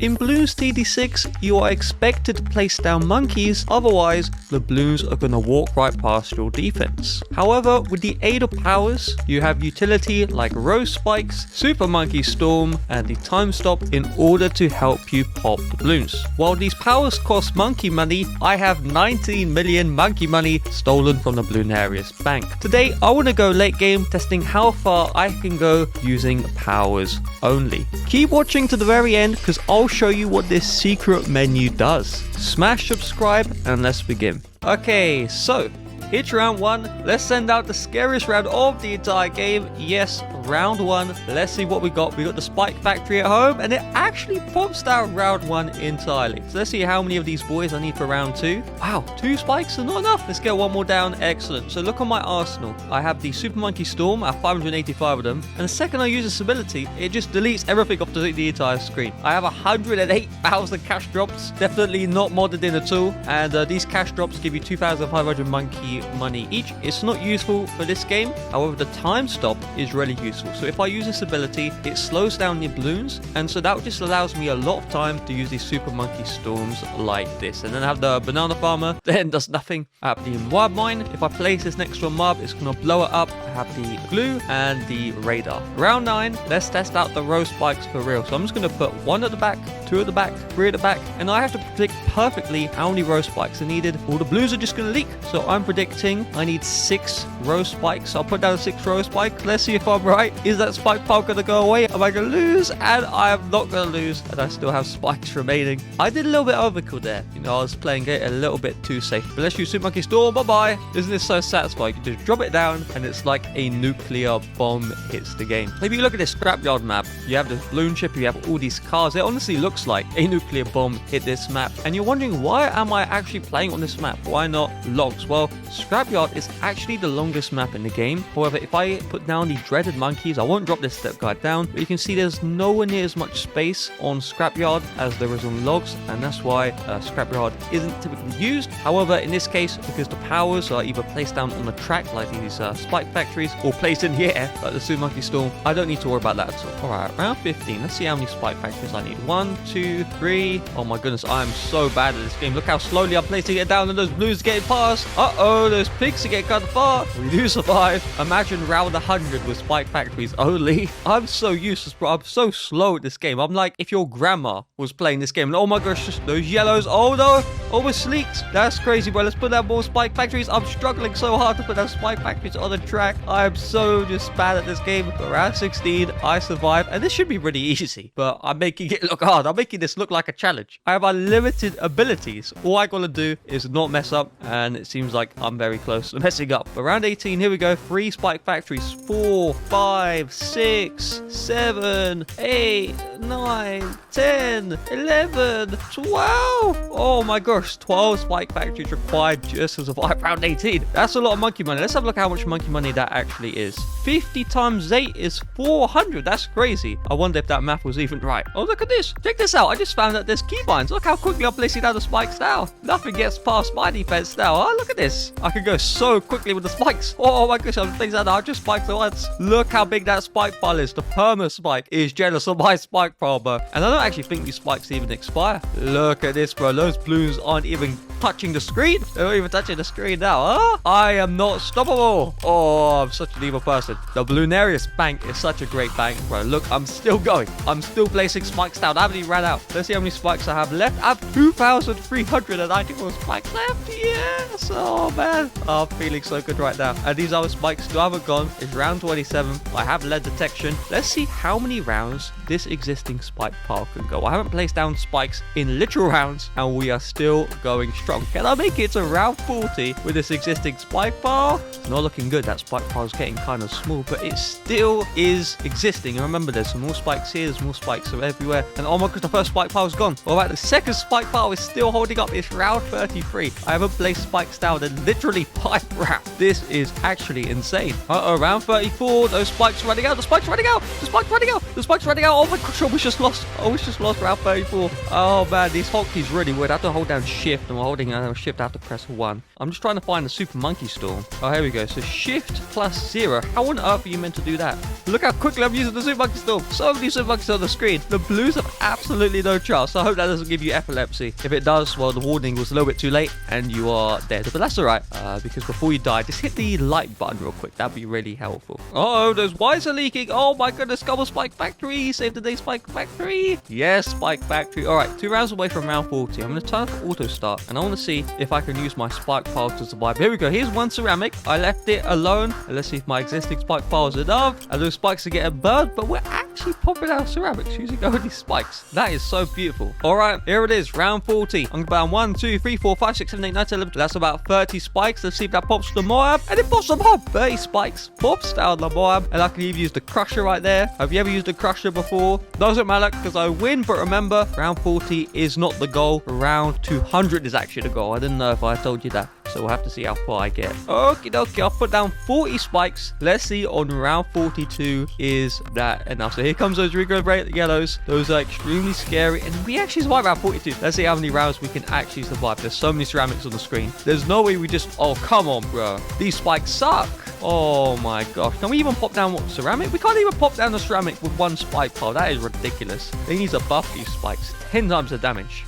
In Bloons TD6, you are expected to place down monkeys, otherwise the Bloons are going to walk right past your defense. However, with the aid of powers, you have utility like Rose Spikes, Super Monkey Storm, and the Time Stop in order to help you pop the Bloons. While these powers cost monkey money, I have 19 million monkey money stolen from the Bloonarius bank. Today, I want to go late game testing how far I can go using powers only. Keep watching to the very end because I'll show you what this secret menu does. Smash subscribe and let's begin. Okay, so it's round one. Let's send out the scariest round of the entire game. Yes, round one. Let's see what we got. We got the Spike Factory at home, and it actually pops down round one entirely. So let's see how many of these boys I need for round two. Wow, 2 spikes are not enough. Let's get one more down. Excellent. So look on my arsenal. I have the Super Monkey Storm. I have 585 of them. And the second I use this ability, it just deletes everything off the entire screen. I have 108,000 cash drops. Definitely not modded in at all. And these cash drops give you 2,500 monkey money each. It's not useful for this game. However, the time stop is really useful. So if I use this ability, it slows down the Bloons, and so that just allows me a lot of time to use these Super Monkey Storms like this. And then I have the Banana Farmer, then does nothing. I have the Mob Mine. If I place this next to a mob, it's going to blow it up. I have the Glue and the Radar. Round 9, let's test out the Rose Spikes for real. So I'm just going to put 1 at the back, 2 at the back, 3 at the back, and I have to predict perfectly how many Rose Spikes are needed. All the Blues are just going to leak, so I'm predicting I need 6 Rose Spikes. I'll put down 6 Rose Spikes. Let's see if I'm right. Is that spike pile going to go away? Am I going to lose? And I am not going to lose. And I still have spikes remaining. I did a little bit overkill there. You know, I was playing it a little bit too safe. But let's use Super Monkey Storm. Bye-bye. Isn't this so satisfying? You just drop it down and it's like a nuclear bomb hits the game. If you look at this scrapyard map, you have this balloon ship, you have all these cars. It honestly looks like a nuclear bomb hit this map. And you're wondering, why am I actually playing on this map? Why not logs? Well, scrapyard is actually the longest map in the game. However, if I put down the dreaded monkeys, I won't drop this step guide down, but you can see there's nowhere near as much space on scrapyard as there is on logs, and that's why scrapyard isn't typically used. However, in this case, because the powers are either placed down on the track like these Spike Factories or placed in the air like the Super Monkey Storm, I don't need to worry about that at all. Alright, round 15. Let's see how many Spike Factories I need. 1, 2, 3. Oh my goodness, I am so bad at this game. Look how slowly I'm placing it down and those Blues are getting past. Uh-oh, those pigs are getting kind of far. We do survive. Imagine round 100 with Spike Factories only. I'm so useless, bro. I'm so slow at this game. I'm like if your grandma was playing this game. And oh my gosh, just those yellows. Oh no, almost leaked. That's crazy, bro. Let's put down more Spike Factories. I'm struggling so hard to put down Spike Factories on the track. I am so just bad at this game. But round 16, I survived. And this should be really easy. But I'm making it look hard. I'm making this look like a challenge. I have unlimited abilities. All I gotta do is not mess up. And it seems like I'm very close to messing up. But round 18, here we go. 3 Spike Factories. 4, 5, 6, 7, 8, 9, 10, 11, 12. Oh my gosh, 12 Spike Factories required just to survive round 18. That's a lot of monkey money. Let's have a look at how much monkey money that actually is. 50 times 8 is 400. That's crazy. I wonder if that math was even right. Oh, look at this. Check this out. I just found that there's keybinds. Look how quickly I'm placing down the spikes now. Nothing gets past my defense now. Oh, look at this. I can go so quickly with the spikes. Oh my gosh, I'm placing down 100 spikes at once. Look how big that spike pile is. The perma spike is jealous of my spike pile, bro. And I don't actually think these spikes even expire. Look at this, bro. Those Blues aren't even touching the screen. They're not even touching the screen now, huh? I am not stoppable. Oh, I'm such an evil person. The Bloonarius bank is such a great bank, bro. Look, I'm still going. I'm still placing spikes down. I haven't even ran out. Let's see how many spikes I have left. I have 2,394 spikes left. Yes. Oh, man. Oh, I'm feeling so good right now. And these other spikes still haven't gone. It's round 27. I have lead detection. Let's see how many rounds this existing spike pile can go. I haven't placed down spikes in literal rounds, and we are still going strong. Can I make it to round 40 with this existing spike pile? It's not looking good. That spike pile is getting kind of small, but it still is existing. And remember, there's some more spikes here. There's more spikes everywhere. And oh my gosh, the first spike pile is gone. All right, the second spike pile is still holding up. It's round 33. I haven't placed spikes down in literally 5 rounds. This is actually insane. Uh-oh, round 34. Those spikes are running out. The spikes are running out. The spikes are running out. The spike's running out. Oh my gosh, I almost just lost. I almost just lost round 34. Oh man, these hotkeys really weird. I have to hold down shift, and while holding down shift, I have to press 1. I'm just trying to find the super monkey storm. Oh, here we go. So shift plus 0. How on earth are you meant to do that? Look how quickly I'm using the super monkey storm. So many super monkeys on the screen. The blues have absolutely no chance. I hope that doesn't give you epilepsy. If it does, well, the warning was a little bit too late, and you are dead. But that's alright, because before you die, just hit the like button real quick. That'd be really helpful. Oh, those wires are leaking. Oh my goodness, come on, Spike Factory. Save the day, Spike Factory. Yes, Spike Factory. Alright, 2 rounds away from round 40. I'm going to turn off auto start, and I want to see if I can use my spike piles to survive. Here we go. Here's one ceramic. I left it alone. And let's see if my existing spike piles are enough. And those spikes are getting burned, but we're actually popping out ceramics using only spikes. That is so beautiful. Alright, here it is. Round 40. I'm going to burn 1, 2, 3, 4, 5, 6, 7, 8, 9, 10, 11. That's about 30 spikes. Let's see if that pops the mob. And it pops the mob. 30 spikes. Pops down the mob. And I can even use the crusher right there. Have you ever used the crusher before? Doesn't matter because I win. But remember, round 40 is not the goal. Round 200 is actually the goal. I didn't know if I told you that. So we'll have to see how far I get. Okie dokie, I'll put down 40 spikes. Let's see on round 42 is that enough. So here comes those regrowth yellows. Those are extremely scary. And we actually survive round 42. Let's see how many rounds we can actually survive. There's so many ceramics on the screen. There's no way we just... Oh, come on, bro. These spikes suck. Oh my gosh. Can we even pop down what ceramic? We can't even pop down the ceramic with 1 spike pile. That is ridiculous. They need to buff these spikes. 10 times the damage.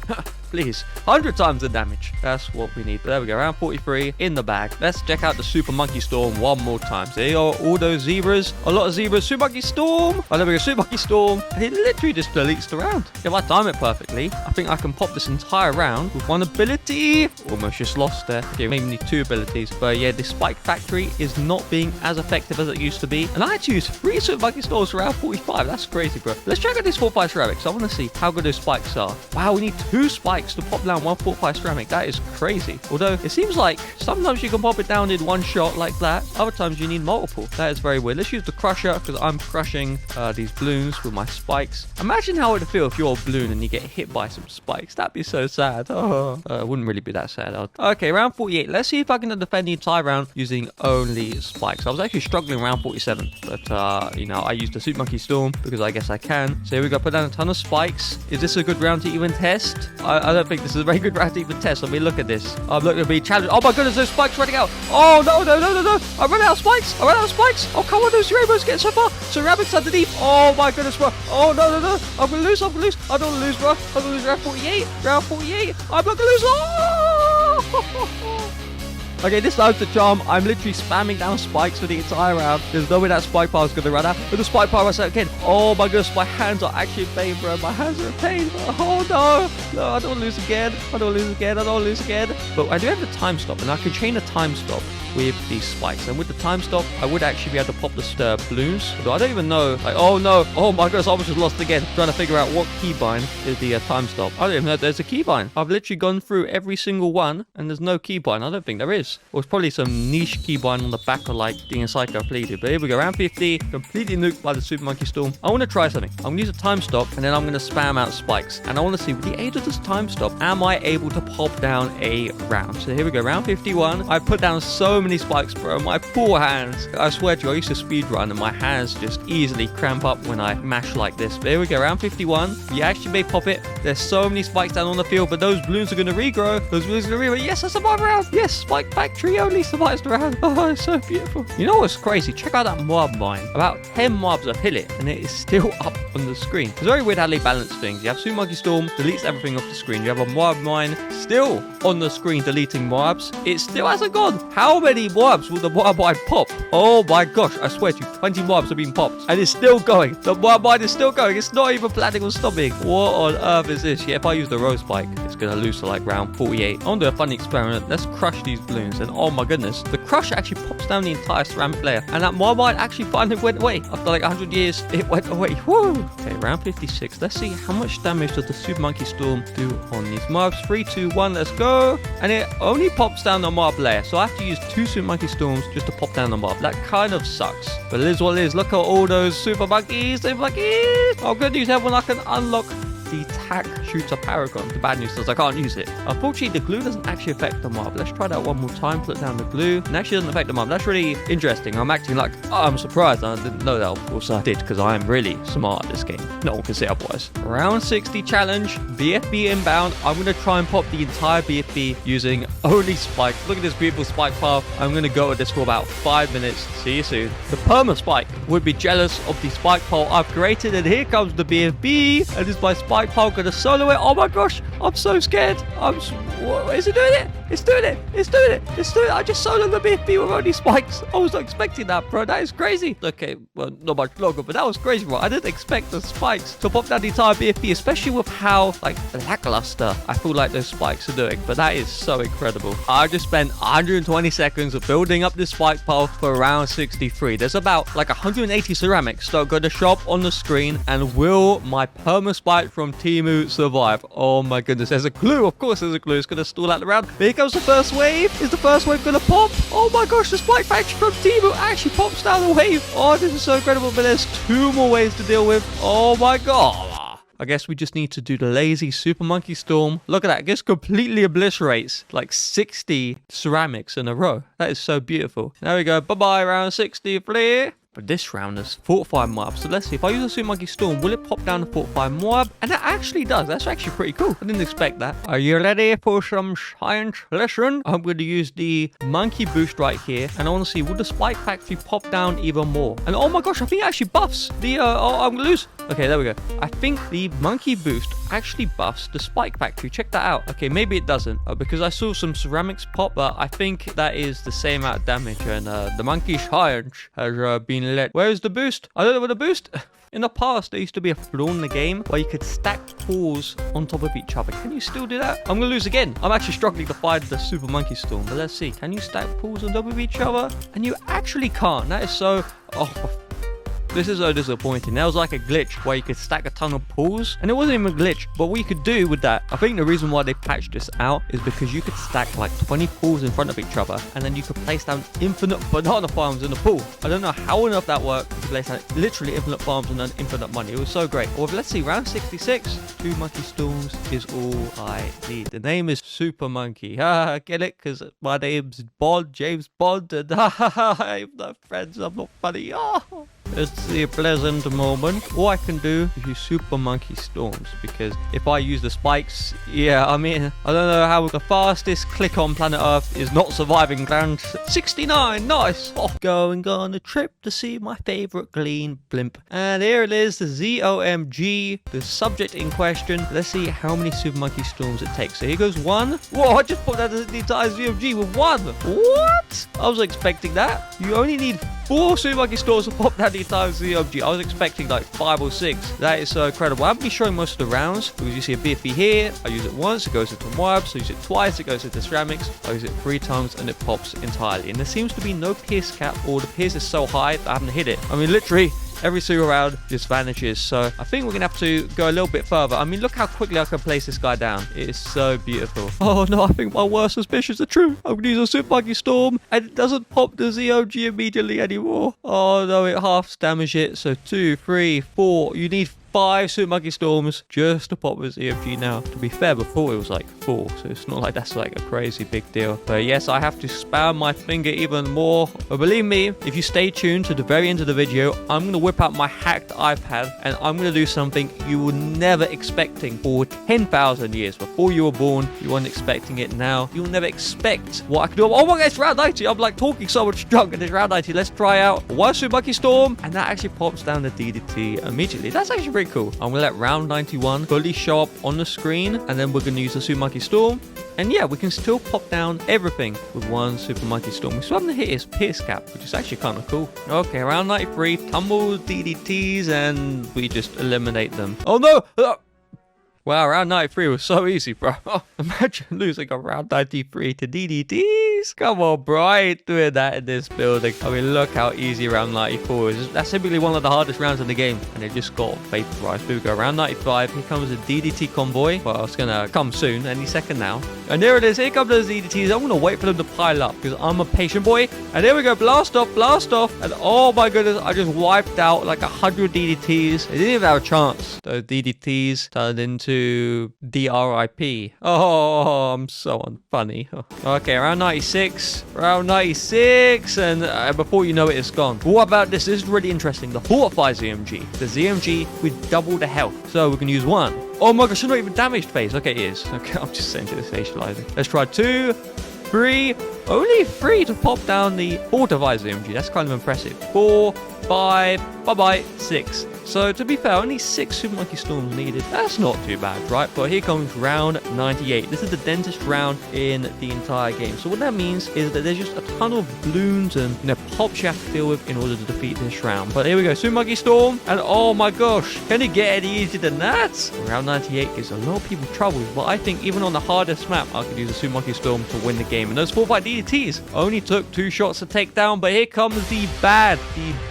Please. 100 times the damage. That's what we need. But there we go. Round 43 in the bag. Let's check out the Super Monkey Storm one more time. So here are all those zebras. A lot of zebras. Super Monkey Storm. Oh, there we go. Super Monkey Storm. And it literally just deletes the round. If I time it perfectly, I think I can pop this entire round with 1 ability. Almost just lost there. Okay, maybe need 2 abilities. But yeah, the Spike Factory is not being as effective as it used to be. And I actually used 3 Super Monkey Storms for round 45. That's crazy, bro. Let's check out these 4-5 ceramics. I want to see how good those spikes are. Wow, we need 2 spikes to pop down 1 4-5 ceramic. That is crazy. Although it seems like sometimes you can pop it down in 1 shot like that. Other times you need multiple. That is very weird. Let's use the crusher because I'm crushing these balloons with my spikes. Imagine how it would feel if you're a balloon and you get hit by some spikes. That'd be so sad. Oh, it wouldn't really be that sad. Okay, round 48. Let's see if I can defend the entire round using only spikes. I was actually struggling around 47, but you know, I used the Super Monkey Storm because I guess I can. So here we go. Put down a ton of spikes. Is this a good round to even test? I don't think this is a very good round to even test. Let me look at this. I'm looking to be challenged. Oh my goodness, those spikes running out. Oh no. I ran out of spikes. Oh, come on, those rainbows getting so far. Ceramics underneath. Oh my goodness, bro. Oh no. I'm gonna lose. I don't want to lose, bro. I'm gonna lose round 48. I'm not gonna lose. Oh! Okay, this time's the charm. I'm literally spamming down spikes for the entire round. There's no way that spike pile is going to run out. But the spike pile runs out again. Oh my goodness, my hands are actually in pain, bro. My hands are in pain. Oh no. No, I don't want to lose again. But I do have the time stop, and I can chain a time stop with these spikes. And with the time stop, I would actually be able to pop the balloons. Although I don't even know. Like, oh no. Oh my goodness, I almost just lost again. Trying to figure out what keybind is the time stop. I don't even know if there's a keybind. I've literally gone through every single one, and there's no keybind. I don't think there is. Or it's probably some niche keybind on the back of like the encyclopedia. But here we go, round 50, completely nuked by the Super Monkey Storm. I want to try something. I'm going to use a time stop, and then I'm going to spam out spikes. And I want to see, with the aid of this time stop, am I able to pop down a round? So here we go, round 51. I put down so many spikes, bro. My poor hands. I swear to you, I used to speed run, and my hands just easily cramp up when I mash like this. But here we go, round 51. You actually may pop it. There's so many spikes down on the field, but those balloons are going to regrow. Yes, I survived round. Yes, Spike Factory only survives the round. Oh, it's so beautiful. You know what's crazy? Check out that mob mine. About 10 mobs have hit it, and it is still up on the screen. It's very weird how they balance things. You have Super Monkey Storm, deletes everything off the screen. You have a mob mine still on the screen, deleting mobs. It still hasn't gone. How many mobs will the mob mine pop? Oh my gosh, I swear to you, 20 mobs have been popped, and it's still going. The mob mine is still going. It's not even planning on stopping. What on earth is this? Yeah, if I use the rose spike, it's going to lose to like round 48. I want to do a funny experiment. Let's crush these balloons, and oh my goodness, the crush actually pops down the entire ceramic layer, and that mob mine actually finally went away. After like 100 years, it went away. Woo! Okay, round 56. Let's see how much damage does the Super Monkey Storm do on these mobs. 3, 2, 1, let's go. And it only pops down the mob layer, so I have to use 2 Super Monkey Storms just to pop down the mob. That kind of sucks, but it is what it is. Look at all those Super Monkeys. Oh, good news, everyone. I can unlock the attack shoots a paragon. The bad news is I can't use it. Unfortunately, the glue doesn't actually affect the mob. Let's try that one more time. Put down the glue. It actually doesn't affect the mob. That's really interesting. I'm acting like, oh, I'm surprised. I didn't know that. Of course I did, because I am really smart at this game. No one can say otherwise. Round 60 challenge. BFB inbound. I'm going to try and pop the entire BFB using only spikes. Look at this beautiful spike path. I'm going to go at this for about 5 minutes. See you soon. The perma spike would be jealous of the spike pole I've created, and here comes the BFB, and is my spike pole going to solo it? Oh my gosh, I'm so scared. Is it doing it? It's doing it. It's doing it. It's doing it. I just soloed the BFB with only spikes. I was not expecting that, bro. That is crazy. Okay, well, not much longer, but that was crazy, bro. I didn't expect the spikes to pop down the entire BFB, especially with how, like, lackluster I feel like those spikes are doing. But that is so incredible. I just spent 120 seconds of building up this spike pole for round 63. There's about, like, 180 ceramics that are going to show up on the screen. And will my perma spike from Temu survive? Oh, my goodness. There's a clue. Of course, there's a clue. It's going to stall out the round. Here comes the first wave. Is the first wave going to pop? Oh my gosh, the spike factory from Temu actually pops down the wave. Oh, this is so incredible, but there's 2 more waves to deal with. Oh my god. I guess we just need to do the lazy Super Monkey Storm. Look at that. It just completely obliterates like 60 ceramics in a row. That is so beautiful. There we go. Bye-bye, round 60, please. But this round is fortified mob. So let's see. If I use a Super Monkey Storm, will it pop down the fortified mob? And it actually does. That's actually pretty cool. I didn't expect that. Are you ready for some science lesson? I'm going to use the monkey boost right here. And I want to see, will the spike factory pop down even more? And oh my gosh, I think it actually buffs the, I'm going to lose. Okay, there we go. I think the monkey boost actually buffs the spike factory. Check that out. Okay, maybe it doesn't because I saw some ceramics pop, but I think that is the same amount of damage. And the monkey science has been let. Where is the boost? I don't know where the boost. In the past, there used to be a flaw in the game where you could stack pools on top of each other. Can you still do that? I'm going to lose again. I'm actually struggling to find the Super Monkey Storm. But let's see. Can you stack pools on top of each other? And you actually can't. That is so... Oh, this is so disappointing. There was like a glitch where you could stack a ton of pools, and it wasn't even a glitch. But what you could do with that, I think the reason why they patched this out is because you could stack like 20 pools in front of each other, and then you could place down infinite banana farms in the pool. I don't know how enough that worked to place down literally infinite farms and then infinite money. It was so great. Well, let's see, round 66, 2 Monkey Storms is all I need. The name is Super Monkey. Get it? Because my name's Bond, James Bond, and I'm not friends. I'm not funny. Oh. It's a pleasant moment. All I can do is use Super Monkey Storms, because if I use the spikes, yeah, I mean, I don't know how the fastest click on planet Earth is not surviving round 69. Nice. Oh, going on a trip to see my favorite green blimp. And here it is, the ZOMG, the subject in question. Let's see how many Super Monkey Storms it takes. So here goes 1. Whoa, I just put that as the entire ZOMG with 1. What? I was expecting that. You only need 4 Super Monkey Storms to pop that the entire ZOMG. I was expecting like 5 or 6. That is so incredible. I haven't been showing most of the rounds because you see a BFB here. I use it once, it goes into Moabs. I use it twice, it goes into ceramics. I use it 3 times and it pops entirely. And there seems to be no pierce cap, or the pierce is so high that I haven't hit it. I mean, literally every single round just vanishes. So I think we're gonna have to go a little bit further. I mean, look how quickly I can place this guy down. It is so beautiful. Oh no, I think my worst suspicions are true. I'm gonna use a Super Monkey Storm and it doesn't pop the ZOG immediately anymore. Oh no, it half damage it. So 2, 3, 4. You need 5 Super Monkey Storms just to pop with ZFG now. To be fair, before it was like 4, so it's not like that's like a crazy big deal. But yes, I have to spam my finger even more. But believe me, if you stay tuned to the very end of the video, I'm going to whip out my hacked iPad and I'm going to do something you were never expecting for 10,000 years. Before you were born, you weren't expecting it. Now you'll never expect what I can do. Oh my god, it's round 90. I'm like talking so much junk and it's round 90. Let's try out 1 Super Monkey Storm, and that actually pops down the DDT immediately. That's actually pretty cool. I'm gonna let round 91 fully show up on the screen, and then we're gonna use the Super Monkey Storm. And yeah, we can still pop down everything with 1 Super Monkey Storm. We still haven't hit his pierce cap, which is actually kind of cool. Okay, round 93, tumble DDTs, and we just eliminate them. Oh no! Wow, round 93 was so easy, bro. Oh, imagine losing a round 93 to DDTs. DDTs? Come on, bro. I ain't doing that in this building. I mean, look how easy round 94 is. That's typically one of the hardest rounds in the game. And it just got vaporized. Here we go. Round 95. Here comes a DDT convoy. Well, it's going to come soon. Any second now. And there it is. Here come those DDTs. I'm going to wait for them to pile up because I'm a patient boy. And there we go. Blast off. Blast off. And oh my goodness. I just wiped out like 100 DDTs. They didn't even have a chance. Those DDTs turned into DRIP. Oh, I'm so unfunny. Okay, round 96. Round 96. And before you know it, it's gone. But what about this? This is really interesting. The fortified ZMG. The ZMG with double the health. So we can use one. Oh my gosh, it's not even damaged phase. Okay, it is. Okay, I'm just saying to this stabilizing. Let's try 2, 3. Only 3 to pop down the fortified ZMG. That's kind of impressive. 4, 5, bye-bye, 6. So to be fair, only 6 Super Monkey Storms needed. That's not too bad, right? But here comes round 98. This is the dentist round in the entire game. So what that means is that there's just a ton of balloons and pops you have to deal with in order to defeat this round. But here we go, Super Monkey Storm, and oh my gosh, can it get any easier than that? Round 98 gives a lot of people troubles, but I think even on the hardest map, I could use a Super Monkey Storm to win the game. And those 4-5 DDTs only took 2 shots to take down, but here comes the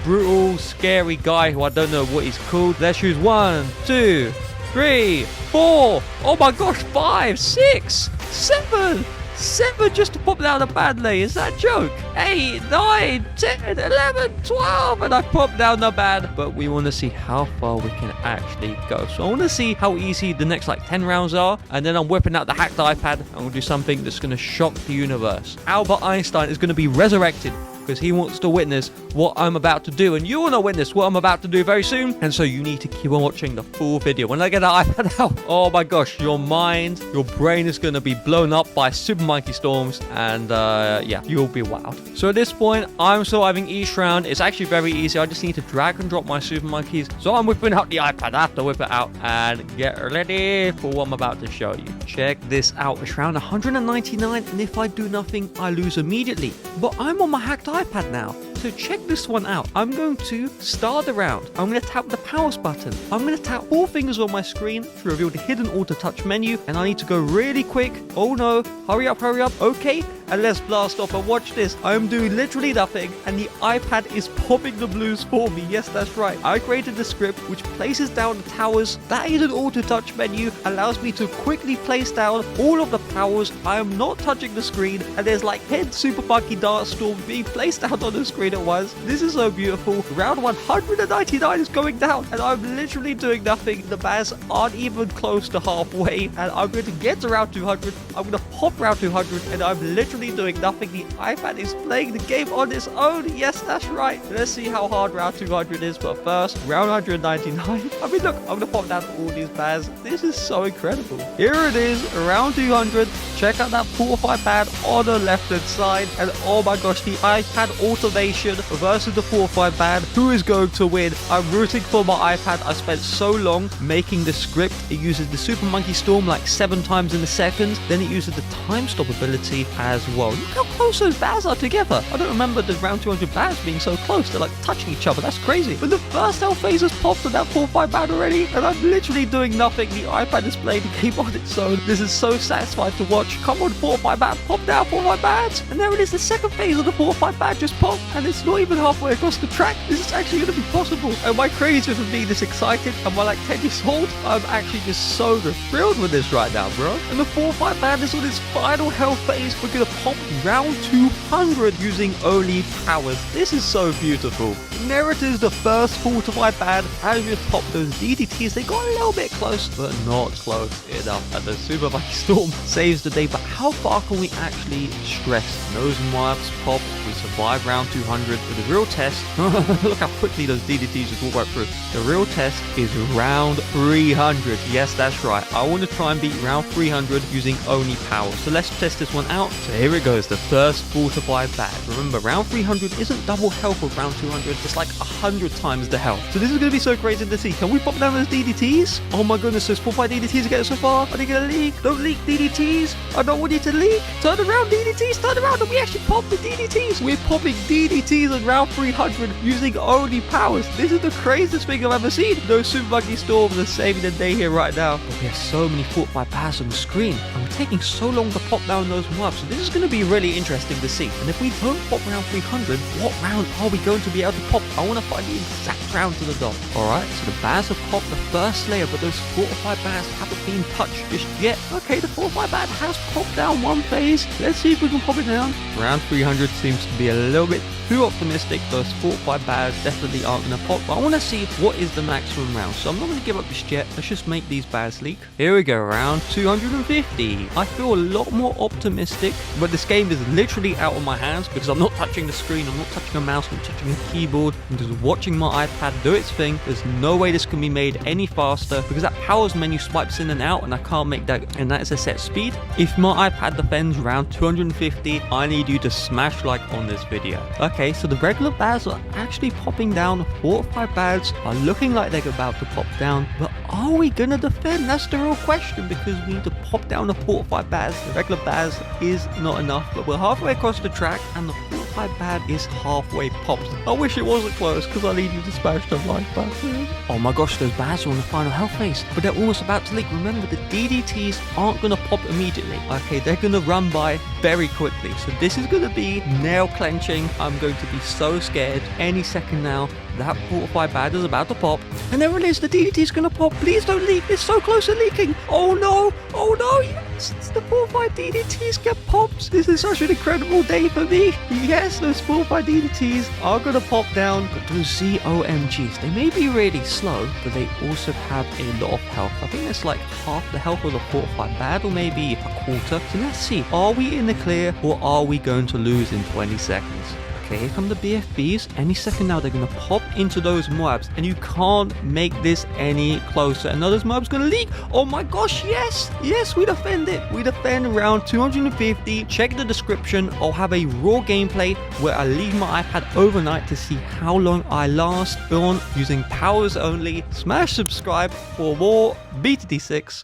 brutal, scary guy who I don't know what he's called. Let's choose 1, 2, 3, 4. Oh my gosh, 5, 6, 7. 7 just to pop down a bad lay. Is that a joke? 8, 9, 10, 11, 12. And I popped down the bad. But we want to see how far we can actually go. So I want to see how easy the next like 10 rounds are. And then I'm whipping out the hacked iPad. And we'll do something that's going to shock the universe. Albert Einstein is going to be resurrected, because he wants to witness what I'm about to do, and you want to witness what I'm about to do very soon, and so you need to keep on watching the full video. When I get that iPad out, oh my gosh, your mind, your brain is going to be blown up by Super Monkey Storms, and yeah, you'll be wowed. So at this point, I'm surviving each round. It's actually very easy. I just need to drag and drop my Super Monkeys. So I'm whipping out the iPad. I have to whip it out and get ready for what I'm about to show you. Check this out. It's round 199, and if I do nothing, I lose immediately. But I'm on my hacked iPad now. So check this one out. I'm going to start the round. I'm going to tap the pause button. I'm going to tap 4 fingers on my screen to reveal the hidden auto touch menu, and I need to go really quick. Oh no, hurry up, okay, and let's blast off. And watch this. I'm doing literally nothing, and the iPad is popping the blues for me. Yes, that's right. I created the script which places down the towers. That hidden auto touch menu allows me to quickly place down all of the powers. I am not touching the screen, and there's like 10 Super Monkey Dart Storm being placed down on the screen at once. This is so beautiful. Round 199 is going down, and I'm literally doing nothing. The bars aren't even close to halfway, and I'm going to get to round 200. I'm going to pop round 200, and I'm literally doing nothing. The iPad is playing the game on its own. Yes, that's right. Let's see how hard round 200 is, but first, round 199. I mean, look, I'm going to pop down all these bars. This is so incredible. Here it is, round 200. Check out that 4-5 pad on the left-hand side, and oh my gosh, the iPad automation versus the 4-5 pad. Who is going to win? I'm rooting for my iPad. I spent so long making the script. It uses the Super Monkey Storm like 7 times in a second. Then it uses the time stop ability as well. Look how close those bars are together. I don't remember the round 200 bars being so close. They're like touching each other. That's crazy. But the first health phase has popped on that 4-5 pad already, and I'm literally doing nothing. The iPad is playing the game on its own. This is so satisfying to watch. Come on, 4-5 pad. Pop down 4-5 pads. And there it is. The second phase of the 4-5 pad just popped, and it's not even halfway across the track. This is actually going to be possible. Am I crazy for being this excited? Am I like 10 years old? I'm actually just so thrilled with this right now, bro. And the 4-5 pad is on its final health phase. We're going to pop round 200 using only powers. This is so beautiful. And there it is, the first 4-5 pad. As we pop those DDTs, they got a little bit close, but not close enough. And the Super Monkey Storm saves the day. But how far can we actually stress? Nose marks pop. We survive round 200. But the real test, look how quickly those DDTs just walk right through. The real test is round 300. Yes, that's right. I want to try and beat round 300 using only power. So let's test this one out. So here it goes, the first 4-5 bad. Remember, round 300 isn't double health of round 200. It's like 100 times the health. So this is going to be so crazy to see. Can we pop down those DDTs? Oh my goodness, those 4-5 DDTs are getting so far. Are they going to leak? Don't leak DDTs. I don't want you to leak. Turn around DDTs. Turn around, and we actually pop the DDTs. We're popping DDTs DDTs in round 300 using only powers. This is the craziest thing I've ever seen. Those Super Monkey Storms are saving the day here right now. But we have so many fortified powers on the screen, and we're taking so long to pop down those mobs. So this is going to be really interesting to see. And if we don't pop round 300, what round are we going to be able to pop? I want to find the exact round to the dot. Alright, so the bears have popped the first layer, but those fortified bears haven't been touched just yet. Okay, the fortified bear has popped down one phase. Let's see if we can pop it down. Round 300 seems to be a little bit too optimistic. Those fortified bears definitely aren't going to pop, but I want to see what is the maximum round. So I'm not going to give up just yet. Let's just make these bears leak. Here we go, round 250. I feel a lot more optimistic, but this game is literally out of my hands because I'm not touching the screen, I'm not touching a mouse, I'm not touching a keyboard. I'm just watching my iPad do its thing. There's no way this can be made any faster because that powers menu swipes in and out, and I can't make that, and that is a set speed. If my iPad defends round 250, I need you to smash like on this video. Okay, so the regular bears are actually popping down. The fortified bears are looking like they're about to pop down, but are we gonna defend? That's the real question, because we need to pop down the fortified bears. The regular bears is not enough, but we're halfway across the track and the fortified bear is halfway popped. I wish it wasn't close because I need you to smash the like button. Oh my gosh, those bears are on the final health phase, but they're almost about to leak. Remember, the DDTs aren't gonna pop immediately. Okay, they're gonna run by very quickly, so this is gonna be nail clenching. I'm going to be so scared. Any second now, that fortified bear is about to pop, and there it is. The DDT is gonna pop. Please don't leak. It's so close to leaking. Oh no! Oh no! Yes, it's the fortified DDTs get popped. This is such an incredible day for me. Yes, those fortified DDTs are gonna pop down, but those ZOMGs, they may be really slow, but they also have a lot of health. I think it's like half the health of the fortified bear, or maybe a quarter. So let's see. Are we in the clear, or are we going to lose in 20 seconds? Okay, here come the BFBs. Any second now, they're going to pop into those mobs, and you can't make this any closer. And now this mob's going to leak. Oh my gosh, yes! Yes, we defend it. We defend round 250. Check the description. I'll have a raw gameplay where I leave my iPad overnight to see how long I last on using powers only. Smash subscribe for more BTD6.